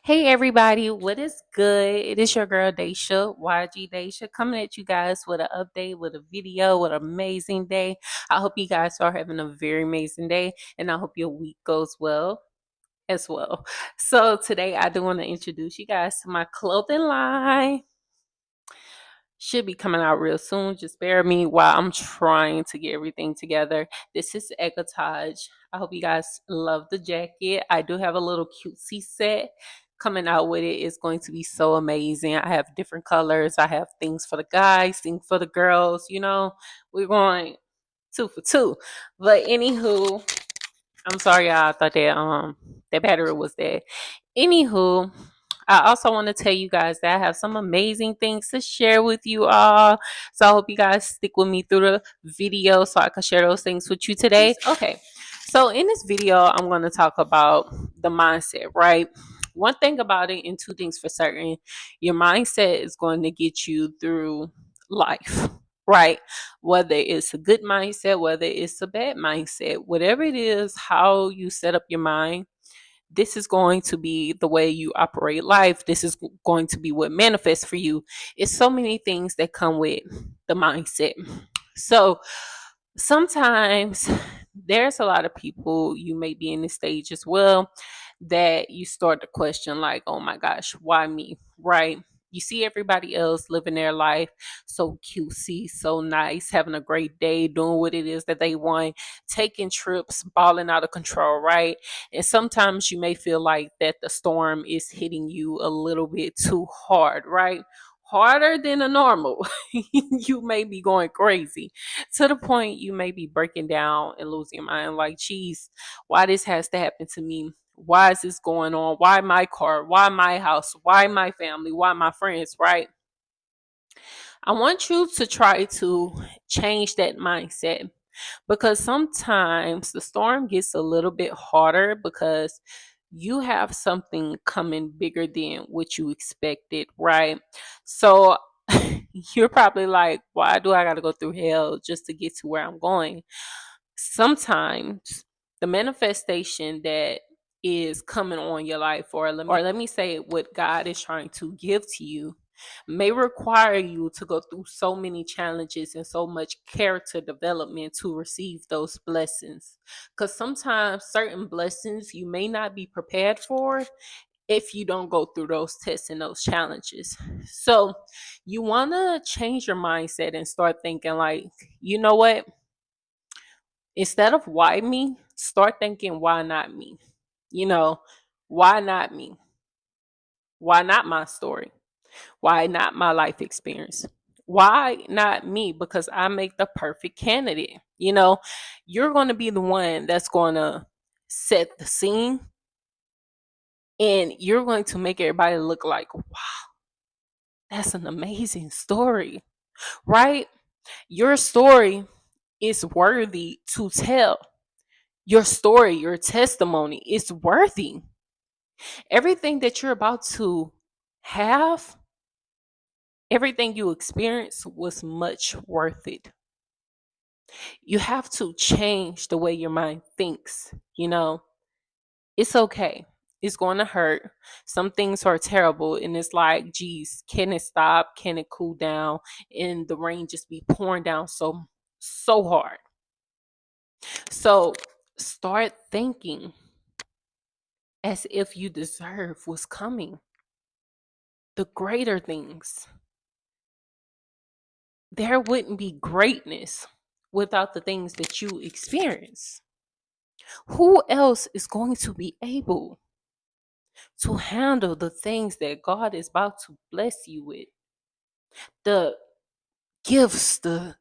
Hey everybody, what is good? It is your girl Daisha, YG Daisha, coming at you guys with an update, with a video, with an amazing day. I hope you guys are having a very amazing day, and I hope your week goes well as well. So today I do want to introduce you guys to my clothing line. Should be coming out real soon. Just bear with me while I'm trying to get everything together. This is Egotage. I hope you guys love the jacket. I do have a little cutesy set coming out with it. It's going to be so amazing. I have different colors. I have things for the guys, things for the girls. We're going two for two. But anywho, I'm sorry, y'all. I thought that battery was dead. Anywho, I also want to tell you guys that I have some amazing things to share with you all. So I hope you guys stick with me through the video so I can share those things with you today. Okay. So in this video, I'm going to talk about the mindset, right? One thing about it, and two things for certain, your mindset is going to get you through life, right? Whether it's a good mindset, whether it's a bad mindset, whatever it is, how you set up your mind, this is going to be the way you operate life. This is going to be what manifests for you. It's so many things that come with the mindset. So sometimes there's a lot of people, you may be in this stage as well, that you start to question, like, oh my gosh, why me? Right? You see everybody else living their life so cutesy, so nice, having a great day, doing what it is that they want, taking trips, balling out of control, right? And sometimes you may feel like that the storm is hitting you a little bit too hard, right? Harder than a normal. You may be going crazy to the point you may be breaking down and losing your mind, like, geez, why this has to happen to me? Why is this going on? Why my car? Why my house? Why my family? Why my friends? Right? I want you to try to change that mindset, because sometimes the storm gets a little bit harder because you have something coming bigger than what you expected, right? So you're probably like, why do I got to go through hell just to get to where I'm going? Sometimes the manifestation that is coming on your life, or let me say what God is trying to give to you, may require you to go through so many challenges and so much character development to receive those blessings. Because sometimes certain blessings you may not be prepared for if you don't go through those tests and those challenges. So you want to change your mindset and start thinking like, you know what? Instead of why me, start thinking, why not me? You know, why not me? Why not my story? Why not my life experience? Why not me? Because I make the perfect candidate. You're going to be the one that's going to set the scene, and you're going to make everybody look like, wow, that's an amazing story, right? Your story is worthy to tell. Your story, your testimony is worthy. Everything that you're about to have, everything you experience was much worth it. You have to change the way your mind thinks. It's okay. It's going to hurt. Some things are terrible, and it's like, geez, can it stop? Can it cool down? And the rain just be pouring down so hard. So start thinking as if you deserve what's coming. The greater things. There wouldn't be greatness without the things that you experience. Who else is going to be able to handle the things that God is about to bless you with? The gifts, the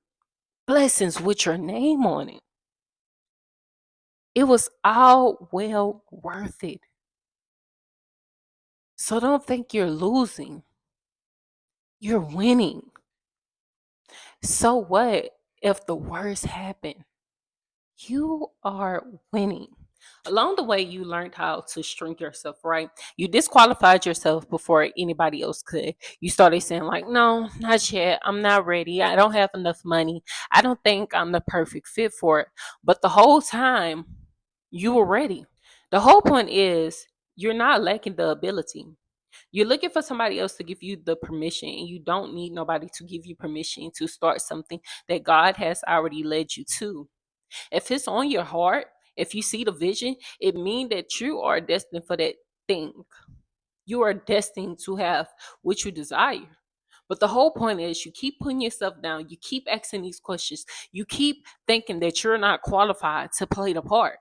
blessings with your name on it. It was all well worth it. So don't think you're losing. You're winning. So what if the worst happened? You are winning. Along the way, you learned how to shrink yourself, right? You disqualified yourself before anybody else could. You started saying, like, no, not yet. I'm not ready. I don't have enough money. I don't think I'm the perfect fit for it. But the whole time, you were ready. The whole point is You're not lacking the ability. You're looking for somebody else to give you the permission, and you don't need nobody to give you permission to start something that God has already led you to. If it's on your heart, if you see the vision, it means that you are destined for that thing. You are destined to have what you desire. But the whole point is you keep putting yourself down, you keep asking these questions, you keep thinking that you're not qualified to play the part.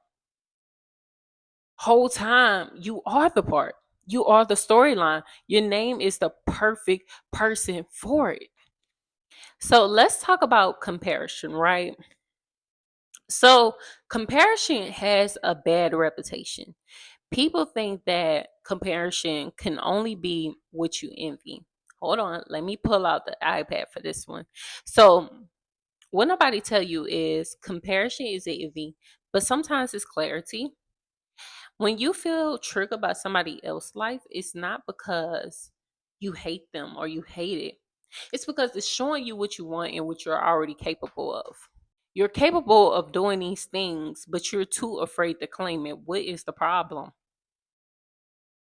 Whole time you are the part. You are the storyline. Your name is the perfect person for it. So let's talk about comparison, right? So comparison has a bad reputation. People think that comparison can only be what you envy. Hold on, let me pull out the iPad for this one. So what nobody tell you is comparison is envy, but sometimes it's clarity. When you feel triggered by somebody else's life, it's not because you hate them or you hate it. It's because it's showing you what you want and what you're already capable of. You're capable of doing these things, but you're too afraid to claim it. What is the problem?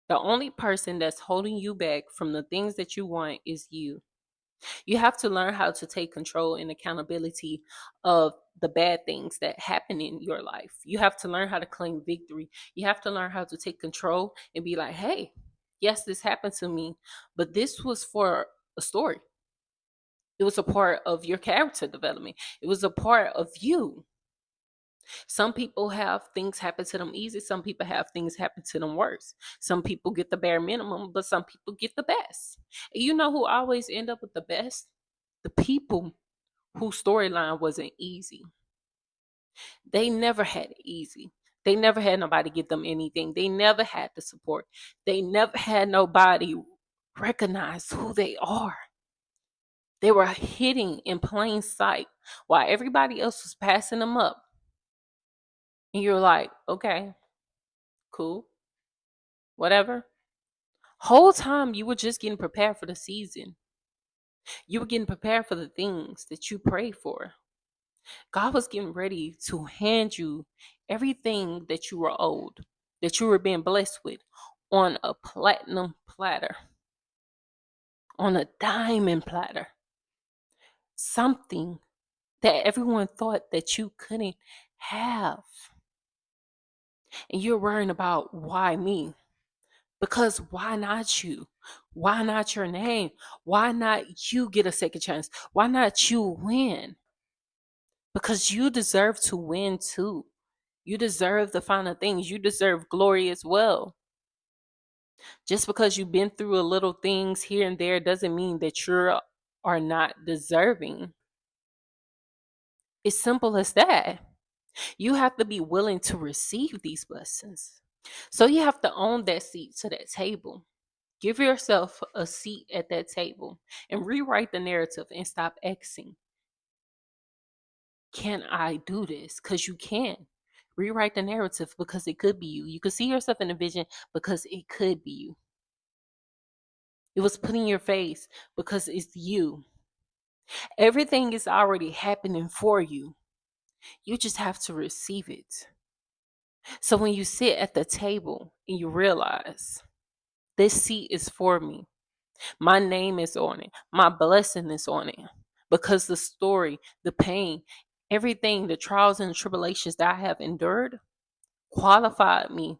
The only person that's holding you back from the things that you want is you. You have to learn how to take control and accountability of the bad things that happen in your life. You have to learn how to claim victory. You have to learn how to take control and be like, hey, yes, this happened to me, but this was for a story. It was a part of your character development, it was a part of you. Some people have things happen to them easy. Some people have things happen to them worse. Some people get the bare minimum, but some people get the best. And you know who always end up with the best? The people whose storyline wasn't easy. They never had it easy. They never had nobody give them anything. They never had the support. They never had nobody recognize who they are. They were hitting in plain sight while everybody else was passing them up. And you're like, okay, cool, whatever. Whole time you were just getting prepared for the season. You were getting prepared for the things that you prayed for. God was getting ready to hand you everything that you were owed, that you were being blessed with on a platinum platter, on a diamond platter. Something that everyone thought that you couldn't have. And you're worrying about why me? Because why not you? Why not your name? Why not you get a second chance? Why not you win? Because you deserve to win too. You deserve the final things. You deserve glory as well. Just because you've been through a little things here and there doesn't mean that you are not deserving. It's simple as that. You have to be willing to receive these blessings. So you have to own that seat to that table. Give yourself a seat at that table and rewrite the narrative and stop asking, can I do this? Because you can. Rewrite the narrative because it could be you. You could see yourself in a vision because it could be you. It was put in your face because it's you. Everything is already happening for you. You just have to receive it. So when you sit at the table and you realize this seat is for me, my name is on it, my blessing is on it, because the story, the pain, everything, the trials and tribulations that I have endured qualified me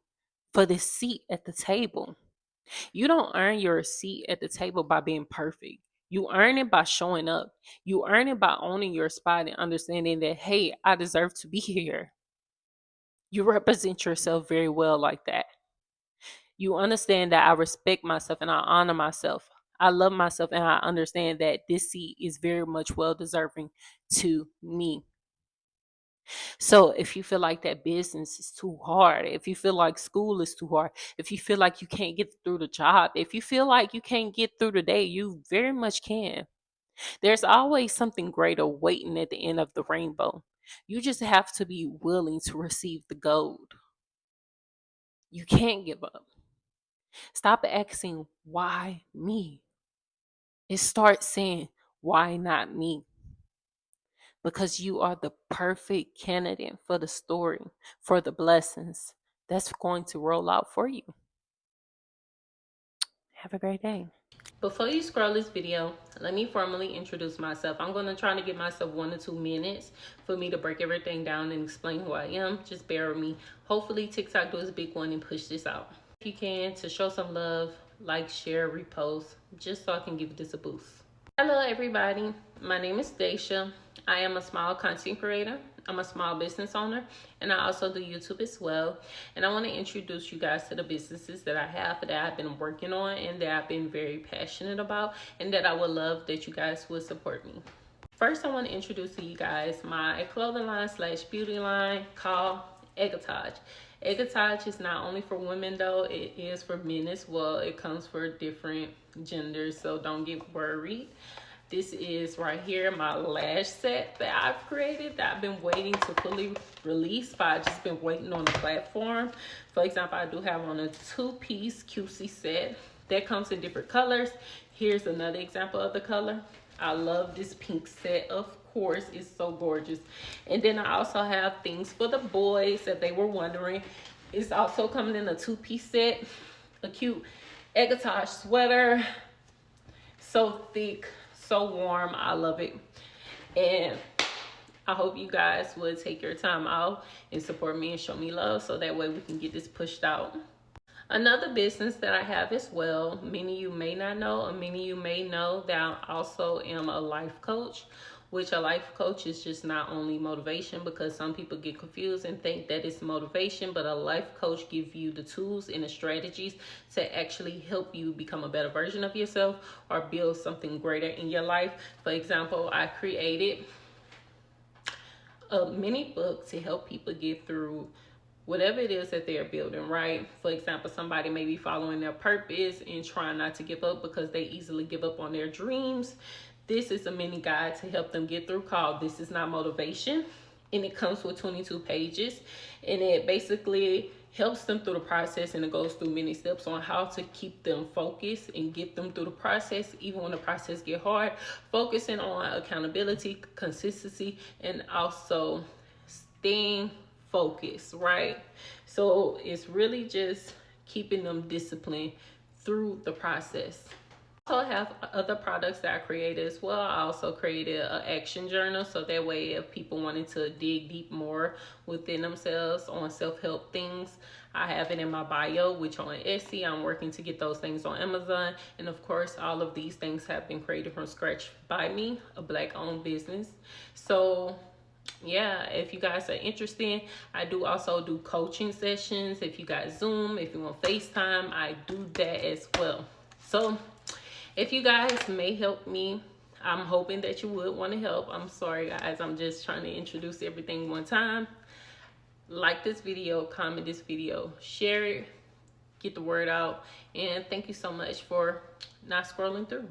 for this seat at the table. You don't earn your seat at the table by being perfect. You earn it by showing up. You earn it by owning your spot and understanding that, hey, I deserve to be here. You represent yourself very well like that. You understand that I respect myself and I honor myself. I love myself and I understand that this seat is very much well deserving to me. So if you feel like that business is too hard, if you feel like school is too hard, if you feel like you can't get through the job, if you feel like you can't get through the day, you very much can. There's always something greater waiting at the end of the rainbow. You just have to be willing to receive the gold. You can't give up. Stop asking, why me? And start saying, why not me? Because you are the perfect candidate for the story, for the blessings that's going to roll out for you. Have a great day. Before you scroll this video, let me formally introduce myself. I'm going to try to give myself 1 to 2 minutes for me to break everything down and explain who I am. Just bear with me. Hopefully TikTok does a big one and push this out. If you can, to show some love, like, share, repost, just so I can give this a boost. Hello everybody, my name is Daisha. I am a small content creator. I'm a small business owner, and I also do YouTube as well. And I want to introduce you guys to the businesses that I have, that I've been working on, and that I've been very passionate about, and that I would love that you guys would support me. First, I want to introduce to you guys my clothing line / beauty line called Egotage. Egotage is not only for women though, it is for men as well. It comes for different genders, so don't get worried. This is right here my lash set that I've created that I've been waiting to fully release, but I've just been waiting on the platform. For example, I do have on a 2-piece QC set that comes in different colors. Here's another example of the color. I love this pink set, of course. It's so gorgeous. And then I also have things for the boys if they were wondering. It's also coming in a 2-piece set, a cute Egotage sweater, so thick, so warm. I love it. And I hope you guys would take your time out and support me and show me love, so that way we can get this pushed out. Another business that I have as well, many of you may not know, or many of you may know, that I also am a life coach, which a life coach is just not only motivation, because some people get confused and think that it's motivation, but a life coach gives you the tools and the strategies to actually help you become a better version of yourself or build something greater in your life. For example, I created a mini book to help people get through whatever it is that they're building, right? For example, somebody may be following their purpose and trying not to give up because they easily give up on their dreams. This is a mini guide to help them get through, called This Is Not Motivation. And it comes with 22 pages. And it basically helps them through the process, and it goes through many steps on how to keep them focused and get them through the process, even when the process get hard. Focusing on accountability, consistency, and also staying focused, right? So it's really just keeping them disciplined through the process. I also have other products that I created as well. I also created an action journal, so that way if people wanted to dig deep more within themselves on self-help things, I have it in my bio, which on Etsy. I'm working to get those things on Amazon. And of course, all of these things have been created from scratch by me, a Black-owned business. So yeah, if you guys are interested, I do also do coaching sessions. If you got Zoom, if you want FaceTime, I do that as well. So if you guys may help me, I'm hoping that you would want to help. I'm sorry guys, I'm just trying to introduce everything one time. Like this video, comment this video, share it, get the word out, and thank you so much for not scrolling through.